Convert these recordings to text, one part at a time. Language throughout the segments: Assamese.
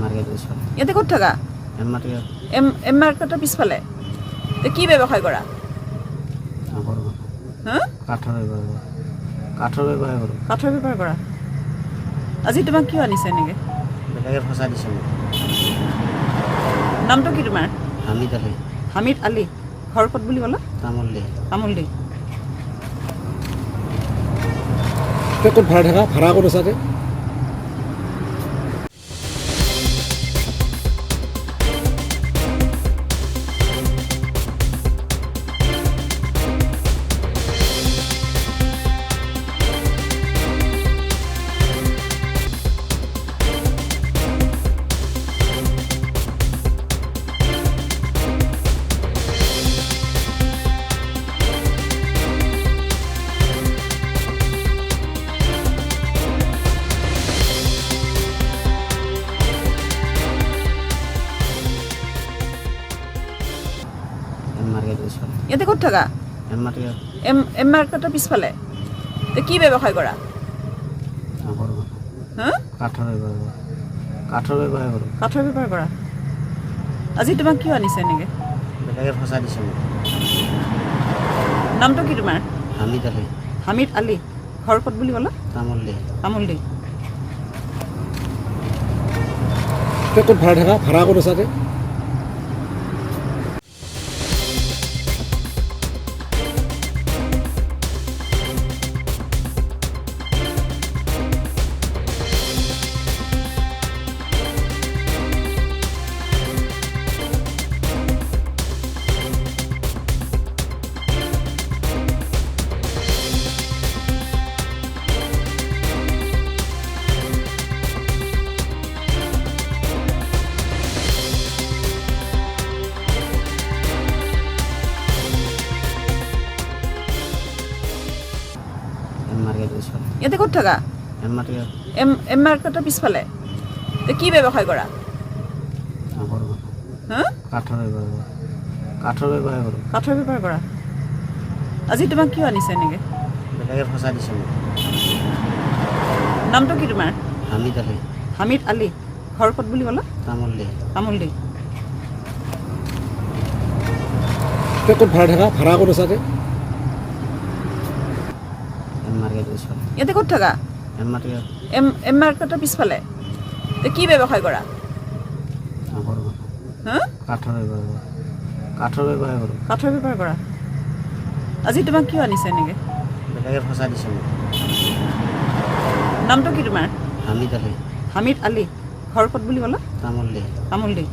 মাৰ্কেট ওচৰত ইয়াতে ক'ত থাকা? মাৰ্কেট এম মাৰ্কেটৰ পিছফালে। কি ব্যৱসায় কৰা? নকৰোঁ হা? কাঠৰ ব্যৱহাৰ কৰোঁ কাঠৰ ব্যৱহাৰ কৰোঁ কাঠৰ বেপাৰ কৰা। আজি তোমাক কিয় আনিছে এনেকৈ? বেলেগে ফচাই দিছে মোক নামটো কি তোমাৰ? হামিদ আলি হামিদ আলি। ঘৰ ক'ত বুলি ক'লা? তামোলদি আমুলদি। ক'ত ভাড়া থাকা? ভাড়া ক'ত আছাগে? মার্কেট ওচৰত ইয়াতে ক'ত থাকা? মাৰ্কেট এম মাৰ্কেটৰ পিছফালে। কি ব্যৱসায় কৰা? নকৰোঁ হা? কাঠৰ ব্যৱহাৰ কৰোঁ কাঠৰ ব্যৱহাৰ কৰোঁ কাঠৰ বেপাৰ কৰা। আজি তোমাক কিয় আনিছে এনেকৈ? বেলেগে ফচাই দিছে মোক নামটো কি তোমাৰ? হামিদ আলি হামিদ আলি। ঘৰ ক'ত বুলি ক'লা? তামোলদি আমুলদি। ক'ত ভাড়া থাকা? ভাড়া ক'ত আছাগে? মার্কেট ওচৰত ইয়াতে ক'ত থাকা? মাৰ্কেট এম মাৰ্কেটৰ পিছফালে। কি ব্যৱসায় কৰা? নকৰোঁ হা? কাঠৰ ব্যৱহাৰ কৰোঁ কাঠৰ ব্যৱহাৰ কৰোঁ কাঠৰ বেপাৰ কৰা। আজি তোমাক কিয় আনিছে এনেকৈ? বেলেগে ফচাই দিছে মোক নামটো কি তোমাৰ? হামিদ আলি হামিদ আলি। ঘৰ ক'ত বুলি ক'লা? তামোলদি আমুলদি। ক'ত ভাড়া থাকা? ভাড়া ক'ত আছাগে? মার্কেট ওচৰত ইয়াতে ক'ত থাকা? মাৰ্কেট এম মাৰ্কেটৰ পিছফালে। কি ব্যৱসায় কৰা? নকৰোঁ হা? কাঠৰ ব্যৱহাৰ কৰোঁ কাঠৰ ব্যৱহাৰ কৰোঁ কাঠৰ বেপাৰ কৰা। আজি তোমাক কিয় আনিছে এনেকৈ? বেলেগে ফচাই দিছে মোক নামটো কি তোমাৰ? হামিদ আলি হামিদ আলি। ঘৰ ক'ত বুলি ক'লা? তামোলদি আমুলদি।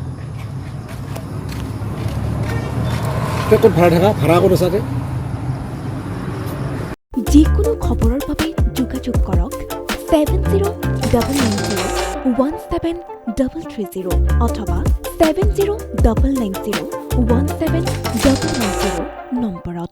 ক'ত ভাড়া থাকা? ভাড়া ক'ত আছাগে? যিকোনো খবৰৰ বাবে যোগাযোগ কৰক 7099017330 অথবা 7099017990 নম্বৰত।